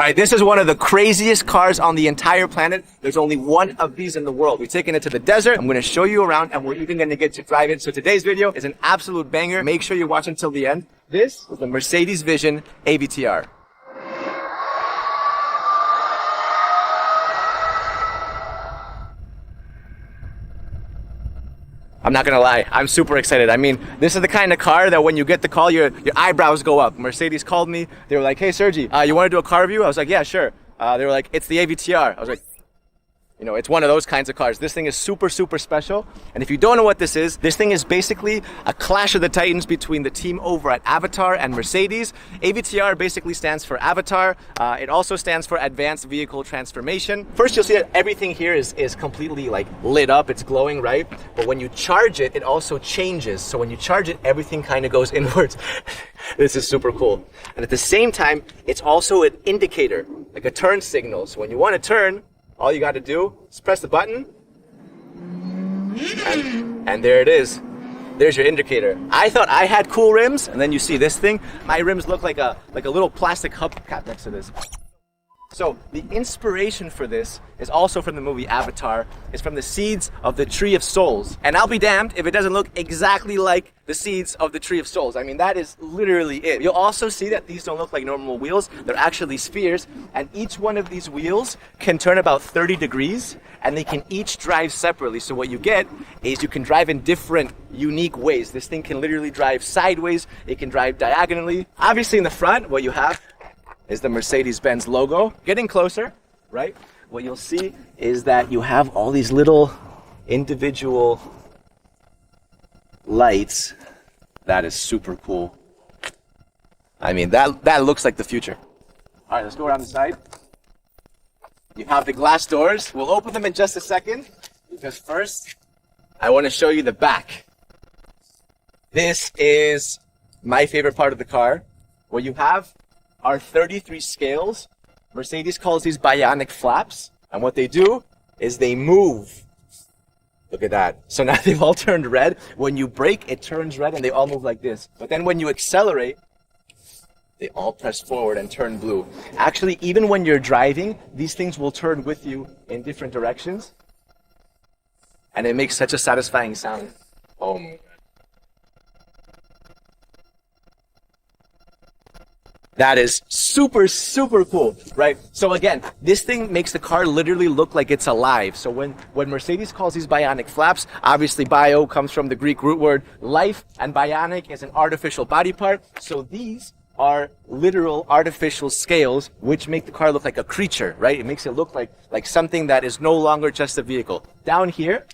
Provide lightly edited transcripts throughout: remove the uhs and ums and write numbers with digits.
All right, this is one of the craziest cars on the entire planet. There's only one of these in the world. We've taken it to the desert. I'm going to show you around, and we're even going to get to drive it. So today's video is an absolute banger. Make sure you watch until the end. This is the Mercedes Vision AVTR. I'm not gonna lie, I'm super excited. I mean, this is the kind of car that when you get the call, your eyebrows go up. Mercedes called me. They were like, hey, Sergi, you wanna do a car review? I was like, yeah, sure. They were like, it's the AVTR. I was like, you know, it's one of those kinds of cars. This thing is super, super special. And if you don't know what this thing is basically a clash of the titans between the team over at AVTR and Mercedes. AVTR basically stands for Avatar. It also stands for Advanced Vehicle Transformation. First, you'll see that everything here is completely like lit up. It's glowing, right? But when you charge it, it also changes. So when you charge it, everything kind of goes inwards. This is super cool. And at the same time, it's also an indicator, like a turn signal. So when you want to turn, all you got to do is press the button, and there it is. There's your indicator. I thought I had cool rims, and then you see this thing. My rims look like a little plastic hubcap next to this. So the inspiration for this is also from the movie Avatar. It's from the seeds of the Tree of Souls. And I'll be damned if it doesn't look exactly like the seeds of the Tree of Souls. I mean, that is literally it. You'll also see that these don't look like normal wheels. They're actually spheres. And each one of these wheels can turn about 30 degrees, and they can each drive separately. So what you get is you can drive in different unique ways. This thing can literally drive sideways. It can drive diagonally. Obviously in the front, what you have is the Mercedes-Benz logo. Getting closer, right? What you'll see is that you have all these little individual lights. That is super cool. I mean, that looks like the future. All right, let's go around the side. You have the glass doors. We'll open them in just a second, because first, I want to show you the back. This is my favorite part of the car. What you have are 33 scales. Mercedes calls these bionic flaps. And what they do is they move. Look at that. So now they've all turned red. When you brake, it turns red and they all move like this. But then when you accelerate, they all press forward and turn blue. Actually, even when you're driving, these things will turn with you in different directions. And it makes such a satisfying sound. Oh my God. That is super, super cool, right? So again, this thing makes the car literally look like it's alive. So when Mercedes calls these bionic flaps, obviously bio comes from the Greek root word life, and bionic is an artificial body part. So these are literal artificial scales, which make the car look like a creature, right? It makes it look like something that is no longer just a vehicle. Down here,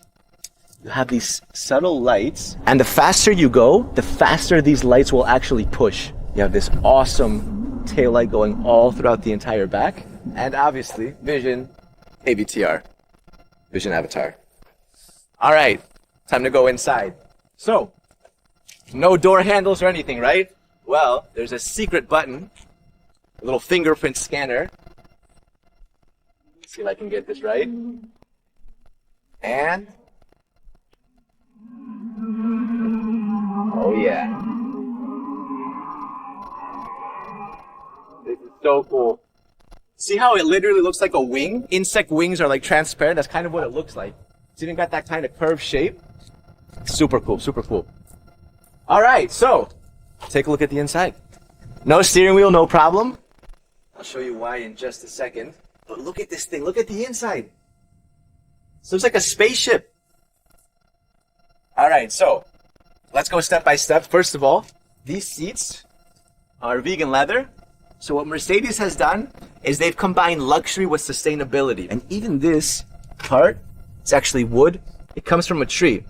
you have these subtle lights, and the faster you go, the faster these lights will actually push. You have this awesome taillight going all throughout the entire back. And obviously, Vision AVTR. Vision Avatar. All right, time to go inside. So, no door handles or anything, right? Well, there's a secret button, a little fingerprint scanner. Let's see if I can get this right. And, oh yeah. So cool. See how it literally looks like a wing? Insect wings are like transparent. That's kind of what it looks like. It's even got that kind of curved shape. Super cool, super cool. All right, so take a look at the inside. No steering wheel, no problem. I'll show you why in just a second. But look at this thing. Look at the inside. This looks like a spaceship. All right, so let's go step by step. First of all, these seats are vegan leather. So what Mercedes has done is they've combined luxury with sustainability. And even this part, it's actually wood. It comes from a tree.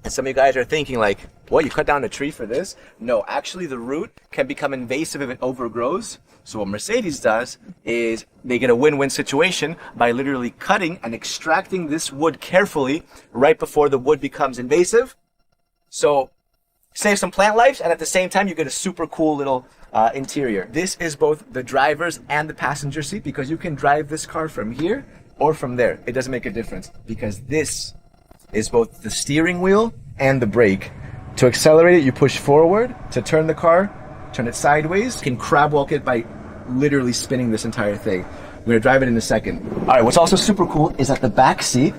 And some of you guys are thinking like, what, you cut down a tree for this? No, actually the root can become invasive if it overgrows. So what Mercedes does is they get a win-win situation by literally cutting and extracting this wood carefully right before the wood becomes invasive. So save some plant life, and at the same time you get a super cool little interior. This is both the driver's and the passenger seat, because you can drive this car from here or from there. It doesn't make a difference, because this is both the steering wheel and the brake. To accelerate it, you push forward. To turn the car, turn it sideways. You can crab walk it by literally spinning this entire thing. I'm gonna drive it in a second. All right, what's also super cool is that the back seat,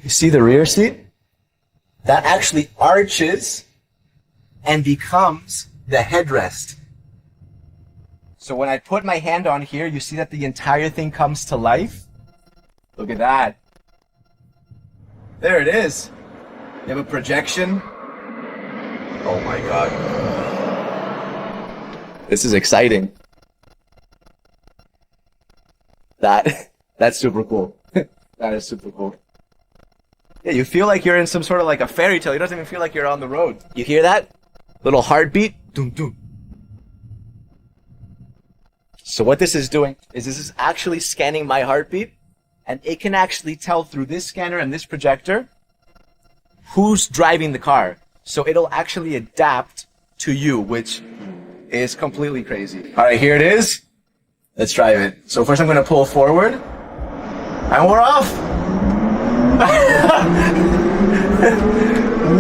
you see the rear seat? That actually arches and becomes the headrest. So when I put my hand on here, you see that the entire thing comes to life? Look at that. There it is. You have a projection. Oh my God. This is exciting. That's super cool. That is super cool. Yeah, you feel like you're in some sort of like a fairy tale. It doesn't even feel like you're on the road. You hear that? Little heartbeat. Doom, doom. So what this is doing is this is actually scanning my heartbeat, and it can actually tell through this scanner and this projector who's driving the car. So it'll actually adapt to you, which is completely crazy. All right, here it is. Let's drive it. So first I'm going to pull forward, and we're off.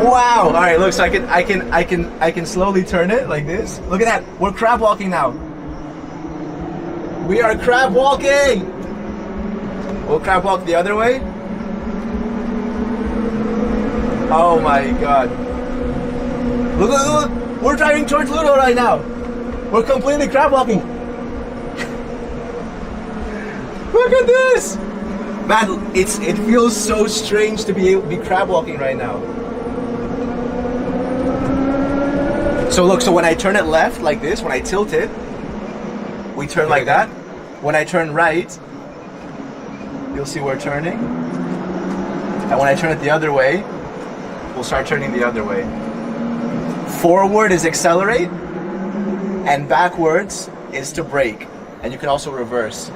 Wow. All right, look, so I can slowly turn it like this. Look at that. We're crab walking now. We are crab walking. We'll crab walk the other way. Oh my God. Look, look, look. We're driving towards Ludo right now. We're completely crab walking. Look at this. Man, it feels so strange to be crab walking right now. So look, so when I turn it left like this, when I tilt it, we turn like that. When I turn right, you'll see we're turning. And when I turn it the other way, we'll start turning the other way. Forward is accelerate, and backwards is to brake. And you can also reverse.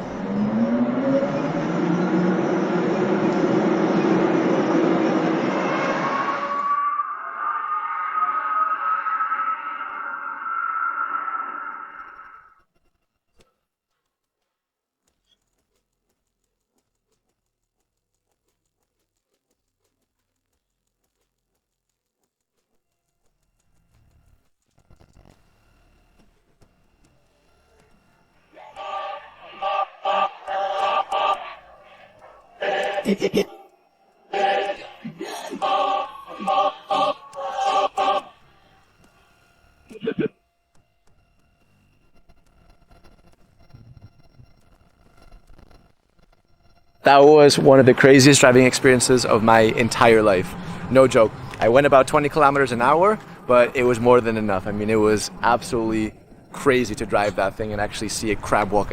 That was one of the craziest driving experiences of my entire life. No joke. I went about 20 kilometers an hour, but it was more than enough. I mean, it was absolutely crazy to drive that thing and actually see it crab walk